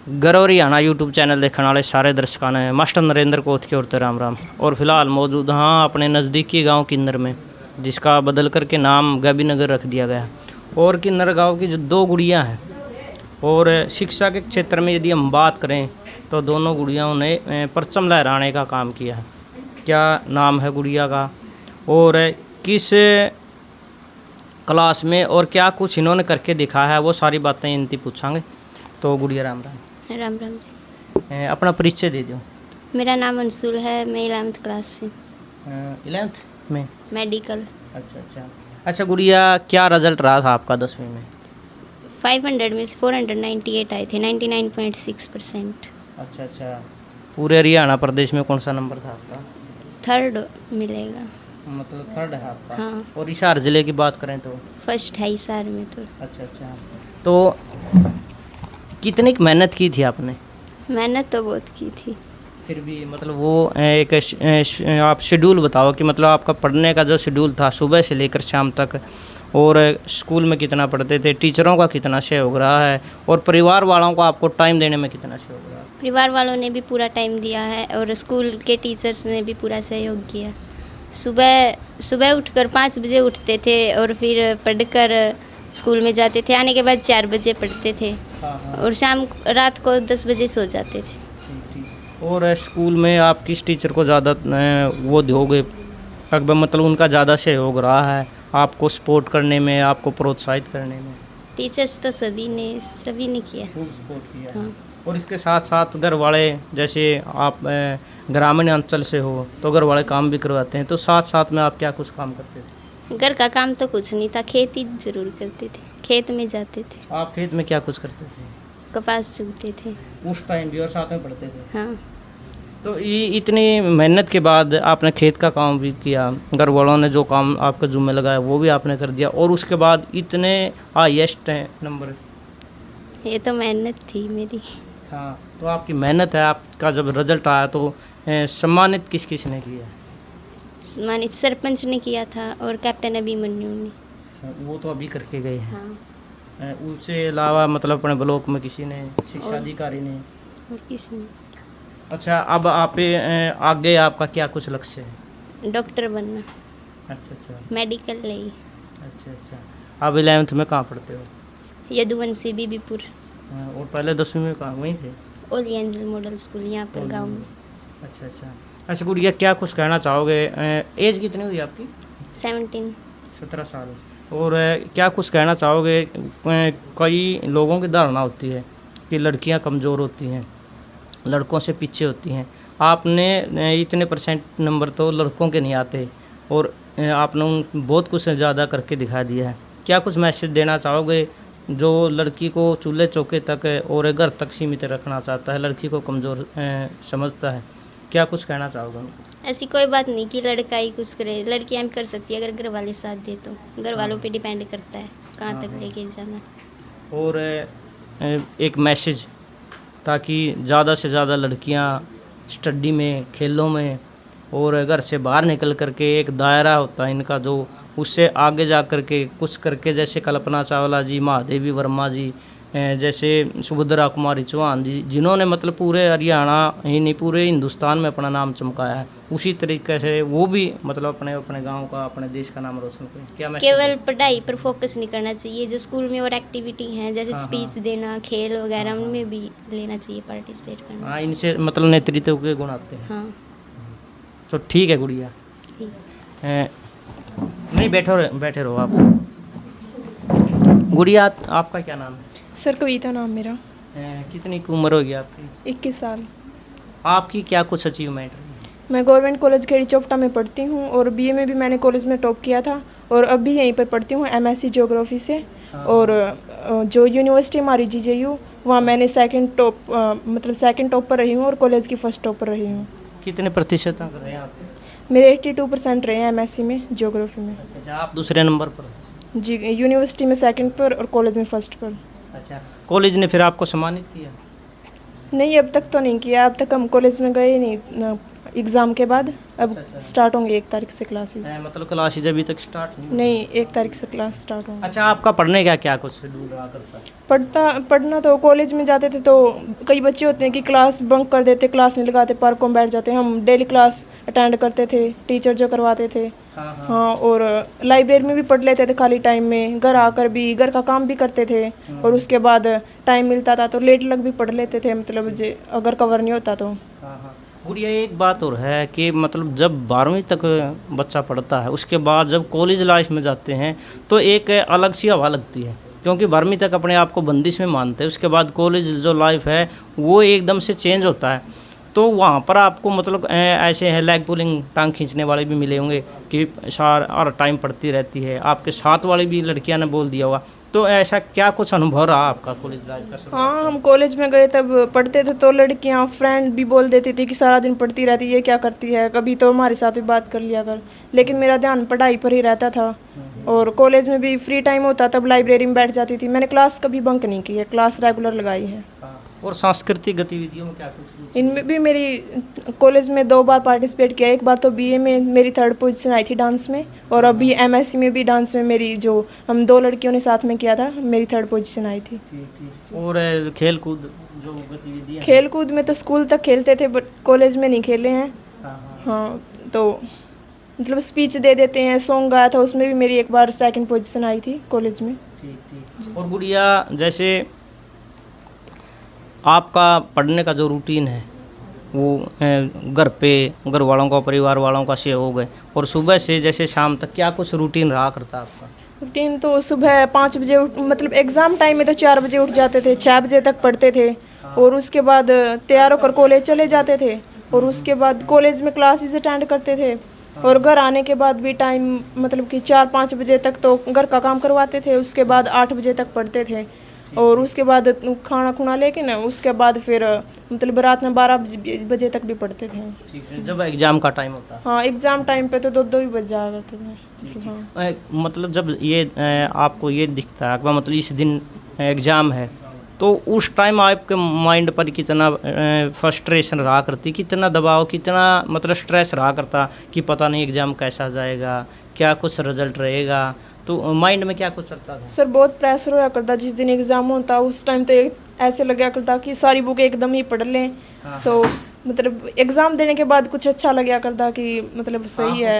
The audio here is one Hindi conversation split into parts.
गर्व हरियाणा यूट्यूब चैनल देखने वाले सारे दर्शकों ने मास्टर नरेंद्र कोत की ओर से राम राम। और फिलहाल मौजूद हाँ अपने नज़दीकी गांव किन्नर में, जिसका बदल करके नाम गैबी नगर रख दिया गया। और किन्नर गांव की जो दो गुड़ियाँ हैं, और शिक्षा के क्षेत्र में यदि हम बात करें तो दोनों गुड़ियाओं ने परचम लहराने का काम किया है। क्या नाम है गुड़िया का और किस क्लास में और क्या कुछ इन्होंने करके दिखा है, वो सारी बातें इनकी पूछांगे। तो गुड़िया राम राम। राम राम जी। अपना परिचय दे दो। मेरा नाम अंशुल है, मैं 11th क्लास से। 11th में मेडिकल। अच्छा गुड़िया, क्या रिजल्ट रहा था आपका 10वीं में? 500 में से 498 आए थे, 99.6%। अच्छा। पूरे हरियाणा प्रदेश में कौन सा नंबर था आपका? 3rd मिलेगा। मतलब 3rd है आपका। हाँ। और हिसार जिले की बात करें तो 1st है हिसार में तो। अच्छा। तो कितनी मेहनत की थी आपने? मेहनत तो बहुत की थी। फिर भी मतलब वो एक आप शेड्यूल बताओ कि मतलब आपका पढ़ने का जो शेड्यूल था सुबह से लेकर शाम तक, और स्कूल में कितना पढ़ते थे, टीचरों का कितना सहयोग रहा है, और परिवार वालों को आपको टाइम देने में कितना सहयोग रहा है? परिवार वालों ने भी पूरा टाइम दिया है और स्कूल के टीचर्स ने भी पूरा सहयोग किया। सुबह उठकर 5 बजे उठते थे और फिर पढ़कर स्कूल में जाते थे। आने के बाद 4 बजे पढ़ते थे। हाँ। और रात को 10 बजे सो जाते थे। ठीक। और स्कूल में आप किस टीचर को ज़्यादा वो दोगे, अगर मतलब उनका ज़्यादा सहयोग रहा है आपको सपोर्ट करने में, आपको प्रोत्साहित करने में? टीचर्स तो सभी ने किया। खूब सपोर्ट किया। हाँ। और इसके साथ साथ घर वाले, जैसे आप ग्रामीण अंचल से हो तो घर वाले काम भी करवाते हैं, तो साथ में आप क्या कुछ काम करते थे? घर का काम तो कुछ नहीं था, खेती जरूर करते थे, खेत में जाते थे। आप खेत में क्या कुछ करते थे? कपास चुगते थे। उस टाइम भी और साथ में पढ़ते थे? हाँ। तो ये इतनी मेहनत के बाद आपने खेत का काम भी किया, घर वालों ने जो काम आपके जुम्मे लगाया वो भी आपने कर दिया, और उसके बाद इतने हाईएस्ट नंबर। ये तो मेहनत थी मेरी। हाँ, तो आपकी मेहनत है। आपका जब रिजल्ट आया तो सम्मानित किस ने किया? सम्मानित सरपंच ने किया था और कैप्टन अभिमन्यु ने। वो तो अभी करके गए हैं। हाँ। उससे अलावा मतलब अपने ब्लॉक में किसी ने, शिक्षा अधिकारी ने? और किसी ने। अच्छा, अब आप आगे आपका क्या कुछ लक्ष्य है? डॉक्टर बनना। अच्छा। मेडिकल नहीं। अच्छा। आप 11th में कहाँ पढ़ते हो? यदुवंशी बीबीपुर। और पहले 10वीं में कहाँ वहीं थे? ओली एंजल मॉडल स्कूल यहाँ पर गांव में। अच्छा गुड़िया, क्या कुछ कहना चाहोगे? एज कितनी हुई आपकी? 17 साल। और क्या कुछ कहना चाहोगे? कई लोगों की धारणा होती है कि लड़कियां कमज़ोर होती हैं, लड़कों से पीछे होती हैं। आपने इतने % नंबर तो लड़कों के नहीं आते, और आपने उन बहुत कुछ ज़्यादा करके दिखा दिया है। क्या कुछ मैसेज देना चाहोगे जो लड़की को चूल्हे चौके तक और घर तक सीमित रखना चाहता है, लड़की को कमज़ोर समझता है? क्या कुछ कहना चाहोगे? ऐसी कोई बात नहीं कि लड़का ही कुछ करे, लड़कियां भी कर सकती है अगर घर वाले साथ दे तो। घर वालों पे डिपेंड करता है कहाँ तक लेके जाना। और एक मैसेज, ताकि ज़्यादा से ज़्यादा लड़कियां स्टडी में, खेलों में और घर से बाहर निकल करके, एक दायरा होता है इनका जो, उससे आगे जा कर के कुछ करके, जैसे कल्पना चावला जी, महादेवी वर्मा जी, जैसे सुभद्रा कुमारी चौहान जी, जिन्होंने मतलब पूरे हरियाणा ही नहीं पूरे हिंदुस्तान में अपना नाम चमकाया है, उसी तरीके से वो भी मतलब अपने गांव का, अपने देश का नाम रोशन करें। क्या केवल पढ़ाई पर फोकस नहीं करना चाहिए, जो स्कूल में और एक्टिविटी हैं जैसे स्पीच देना, खेल वगैरह, उनमें भी लेना चाहिए, पार्टिसिपेट करना। हाँ, इनसे मतलब नेतृत्व के गुण आते हैं। हाँ। तो ठीक है गुड़िया। नहीं, बैठे रहो आप। गुड़िया, आपका क्या नाम है? सर कविता नाम मेरा। कितनी उम्र होगी आपकी? 21 साल। आपकी क्या कुछ अचीवमेंट है? मैं गवर्नमेंट कॉलेज खेड़ी चोपटा में पढ़ती हूँ, और बीए में भी मैंने कॉलेज में टॉप किया था, और अब भी यहीं पर पढ़ती हूँ MSc ज्योग्राफी से। और जो यूनिवर्सिटी हमारी GJU, वहाँ मैंने सेकंड टॉप पर रही हूँ और कॉलेज की फर्स्ट टॉप पर रही हूँ। कितने प्रतिशत अंक रहे हैं आपके? मेरे 82% रहे हैं MSc में ज्योग्राफी में। अच्छा, आप दूसरे नंबर पर? जी, यूनिवर्सिटी में सेकंड पर और कॉलेज में फर्स्ट पर। अच्छा, कॉलेज ने फिर आपको सम्मानित किया? नहीं, अब तक तो नहीं किया। अब तक हम कॉलेज में गए नहीं, एग्ज़ाम के बाद अब स्टार्ट होंगे 1 तारीख से क्लासेस। मतलब क्लासेज अभी तक स्टार्ट नहीं हुई? नहीं, 1 तारीख से क्लास स्टार्ट होंगे। अच्छा, आपका पढ़ने का क्या कुछ शेड्यूल रहा करता है? पढ़ना तो कॉलेज में जाते थे तो कई बच्चे होते हैं कि क्लास बंक कर देते, क्लास नहीं लगाते, पार्कों में बैठ जाते हैं। हम डेली क्लास अटेंड करते थे, टीचर जो करवाते थे। हाँ, और लाइब्रेरी में भी पढ़ लेते थे खाली टाइम में, घर आकर भी घर का काम भी करते थे, और उसके बाद टाइम मिलता था तो लेट लग भी पढ़ लेते थे, मतलब अगर कवर नहीं होता तो। गुड़िया, एक बात और है कि मतलब जब 12वीं तक बच्चा पढ़ता है, उसके बाद जब कॉलेज लाइफ में जाते हैं तो एक अलग सी हवा लगती है, क्योंकि 12वीं तक अपने आप को बंदिश में मानते हैं। उसके बाद कॉलेज जो लाइफ है वो एकदम से चेंज होता है, तो वहाँ पर आपको मतलब ऐसे हैं लेग पुलिंग, टांग खींचने वाले भी मिले होंगे कि सारा टाइम पढ़ती रहती है। आपके साथ वाली भी लड़कियाँ ने बोल दिया होगा, तो ऐसा क्या कुछ अनुभव रहा आपका कॉलेज लाइफ का? हाँ, हम कॉलेज में गए तब पढ़ते थे तो लड़कियां फ्रेंड भी बोल देती थी कि सारा दिन पढ़ती रहती है, क्या करती है, कभी तो हमारे साथ भी बात कर लिया कर। लेकिन मेरा ध्यान पढ़ाई पर ही रहता था, और कॉलेज में भी फ्री टाइम होता तब लाइब्रेरी में बैठ जाती थी। मैंने क्लास कभी बंक नहीं की है, क्लास रेगुलर लगाई है। और सांस्कृतिक गतिविधियों में क्या कुछ? इनमें भी मेरी कॉलेज में 2 बार पार्टिसिपेट किया। एक बार तो बीए में मेरी 3rd पोजीशन आई थी डांस में, और अभी एमएससी में भी डांस में मेरी, जो हम 2 लड़कियों ने साथ में किया था, मेरी 3rd पोजीशन आई थी। और खेल कूद जो गतिविधियाँ? खेल कूद में तो स्कूल तक खेलते थे, बट कॉलेज में नहीं खेले हैं। हाँ, तो मतलब स्पीच दे देते हैं, सॉन्ग गाया था, उसमें भी मेरी एक बार 2nd पोजीशन आई थी कॉलेज में। ठीक। और गुड़िया, जैसे आपका पढ़ने का जो रूटीन है वो घर पे घर वालों का, परिवार वालों का सहयोग है, और सुबह से जैसे शाम तक क्या कुछ रूटीन रहा करता आपका? रूटीन तो सुबह 5 बजे मतलब एग्ज़ाम टाइम में तो 4 बजे उठ जाते थे, 6 बजे तक पढ़ते थे, और उसके बाद तैयार होकर कॉलेज चले जाते थे, और उसके बाद कॉलेज में क्लासेस अटेंड करते थे, और घर आने के बाद भी टाइम मतलब कि 4-5 बजे तक तो घर का काम करवाते थे। उसके बाद 8 बजे तक पढ़ते थे, और उसके बाद खाना खुना लेके ना, उसके बाद फिर मतलब रात में 12 बजे तक भी पढ़ते थे। ठीक है, जब एग्ज़ाम का टाइम होता है? हाँ, एग्ज़ाम टाइम पे तो 2-2 भी बज जाया करते थे। हाँ, मतलब जब ये आपको ये दिखता है कि मतलब इस दिन एग्ज़ाम है, तो उस टाइम आपके माइंड पर कितना फ्रस्ट्रेशन रहा करती, कितना दबाव, कितना मतलब स्ट्रेस रहा करता कि पता नहीं एग्ज़ाम कैसा जाएगा, क्या कुछ रिजल्ट रहेगा, तो माइंड में क्या कुछ चलता था? सर, बहुत प्रेशर होया करता जिस दिन एग्ज़ाम होता, उस टाइम तो ऐसे लगा करता कि सारी बुक एकदम ही पढ़ लें। तो मतलब एग्ज़ाम देने के बाद कुछ अच्छा लगा करता कि मतलब सही है,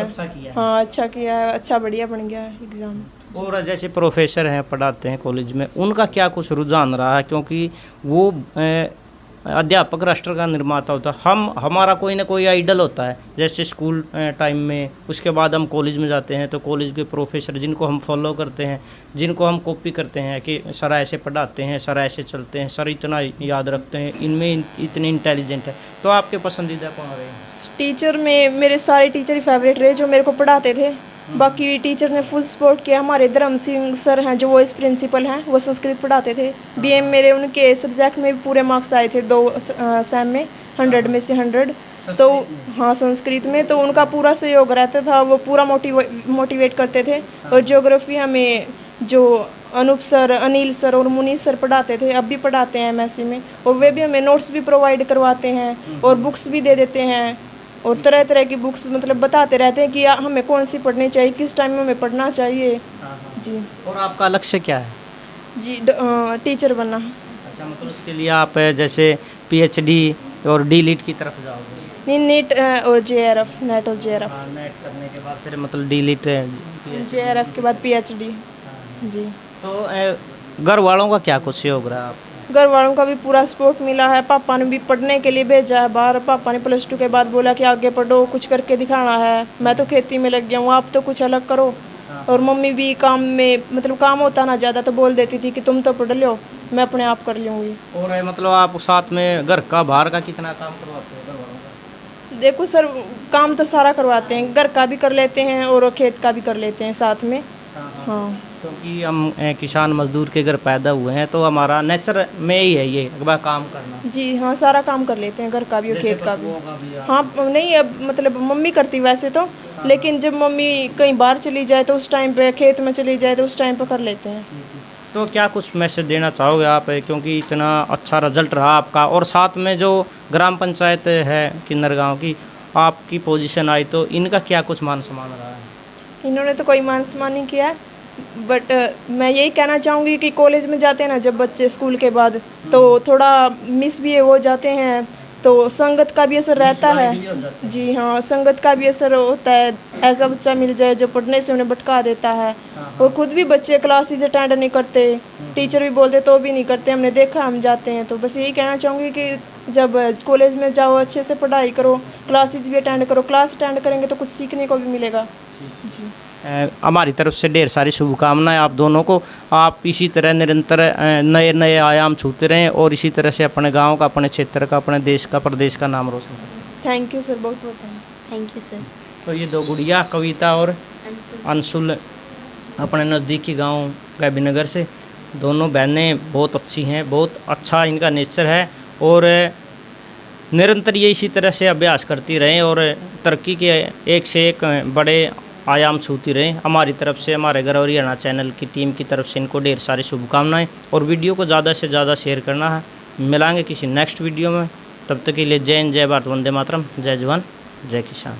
हाँ अच्छा किया है, अच्छा बढ़िया बन गया एग्ज़ाम। और जैसे प्रोफेसर हैं पढ़ाते हैं कॉलेज में, उनका क्या कुछ रुझान रहा है, क्योंकि वो अध्यापक राष्ट्र का निर्माता होता है। हमारा कोई ना कोई आइडल होता है, जैसे स्कूल टाइम में, उसके बाद हम कॉलेज में जाते हैं तो कॉलेज के प्रोफेसर जिनको हम फॉलो करते हैं, जिनको हम कॉपी करते हैं कि सर ऐसे पढ़ाते हैं, सर ऐसे चलते हैं, सर इतना याद रखते हैं, इनमें इतने इंटेलिजेंट है, तो आपके पसंदीदा कौन रहे? टीचर में मेरे सारे टीचर ही फेवरेट रहे जो मेरे को पढ़ाते थे। बाकी टीचर ने फुल सपोर्ट किया। हमारे धर्म सिंह सर हैं जो वाइस प्रिंसिपल हैं, वो संस्कृत पढ़ाते थे। बीए में मेरे उनके सब्जेक्ट में भी पूरे मार्क्स आए थे 2 सेम में, 100 में से 100। तो हाँ, संस्कृत में तो उनका पूरा सहयोग रहता था, वो पूरा मोटिवेट करते थे। और ज्योग्राफी हमें जो अनूप सर, अनिल सर और मुनीष सर पढ़ाते थे, अब भी पढ़ाते हैं एमएससी में, और वे भी हमें नोट्स भी प्रोवाइड करवाते हैं और बुक्स भी दे देते हैं, और तरह तरह की बुक्स मतलब बताते रहते हैं कि हमें कौन सी पढ़नी चाहिए, किस टाइम में हमें पढ़ना चाहिए। जी। और आपका लक्ष्य क्या है? जी, टीचर बनना। अच्छा, मतलब उसके लिए आप जैसे पीएचडी और डीलिट की तरफ जाओगे? नहीं, नीट और जेआरएफ, नेट और जेआरएफ। नेट करने के बाद फिर मतलब डीलिट, जेआरएफ के बाद पीएचडी। जी। तो घर वालों का क्या कुछ सहयोग रहा? घर वालों का भी पूरा सपोर्ट मिला है। पापा ने भी पढ़ने के लिए भेजा है बाहर। पापा ने +2 के बाद बोला कि आगे पढ़ो, कुछ करके दिखाना है। मैं तो खेती में लग गया हूँ, आप तो कुछ अलग करो। और मम्मी भी काम में, मतलब काम होता ना ज़्यादा तो बोल देती थी कि तुम तो पढ़ लो, मैं अपने आप कर लूँगी। और मतलब आप साथ में घर का, बाहर का कितना काम करवाते हो घर वालों का? देखो सर, काम तो सारा करवाते हैं, घर का भी कर लेते हैं और खेत का भी कर लेते हैं साथ में। हाँ, क्योंकि हम किसान मजदूर के घर पैदा हुए हैं, तो हमारा नेचर में ही है ये एक बार काम करना। जी हाँ, सारा काम कर लेते हैं, घर का भी और खेत का भी। हाँ, नहीं अब मतलब मम्मी करती वैसे तो, लेकिन जब मम्मी कहीं बाहर चली जाए तो उस टाइम पे, खेत में चली जाए तो उस टाइम पे कर लेते हैं। तो क्या कुछ मैसेज देना चाहोगे आप, क्योंकि इतना अच्छा रिजल्ट रहा आपका, और साथ में जो ग्राम पंचायत है किन्नर गाँव की, आपकी पोजीशन आई तो इनका क्या कुछ मान सम्मान रहा है? इन्होंने तो कोई मान सम्मान नहीं किया, बट मैं यही कहना चाहूँगी कि कॉलेज में जाते हैं ना जब बच्चे स्कूल के बाद, तो थोड़ा मिस भी हो जाते हैं, तो संगत का भी असर रहता है। जी हाँ, संगत का भी असर होता है। ऐसा बच्चा मिल जाए जो पढ़ने से उन्हें भटका देता है, और खुद भी बच्चे क्लासेस अटेंड नहीं करते, टीचर भी बोलते तो भी नहीं करते, हमने देखा, हम जाते हैं। तो बस यही कहना चाहूँगी कि जब कॉलेज में जाओ अच्छे से पढ़ाई करो, क्लासेस भी अटेंड करो, क्लास अटेंड करेंगे तो कुछ सीखने को भी मिलेगा। जी हमारी तरफ से ढेर सारी शुभकामनाएं आप दोनों को। आप इसी तरह निरंतर नए नए आयाम छूते रहें और इसी तरह से अपने गांव का, अपने क्षेत्र का, अपने देश का, प्रदेश का नाम रोशन करें। थैंक यू सर, बहुत बहुत थैंक यू सर। तो ये दो गुड़िया कविता और अंशुल अपने नज़दीकी गांव गैबीनगर से, दोनों बहनें बहुत अच्छी हैं, बहुत अच्छा इनका नेचर है और निरंतर ये इसी तरह से अभ्यास करती रहें और तरक्की के एक से एक बड़े आयाम छूती रहें। हमारी तरफ से, हमारे घर और हरियाणा चैनल की टीम की तरफ से इनको ढेर सारी शुभकामनाएं और वीडियो को ज़्यादा से ज़्यादा शेयर करना है। मिलांगे किसी नेक्स्ट वीडियो में, तब तक के लिए जय हिंद, जय भारत, वंदे मातरम, जय जवान, जय किसान।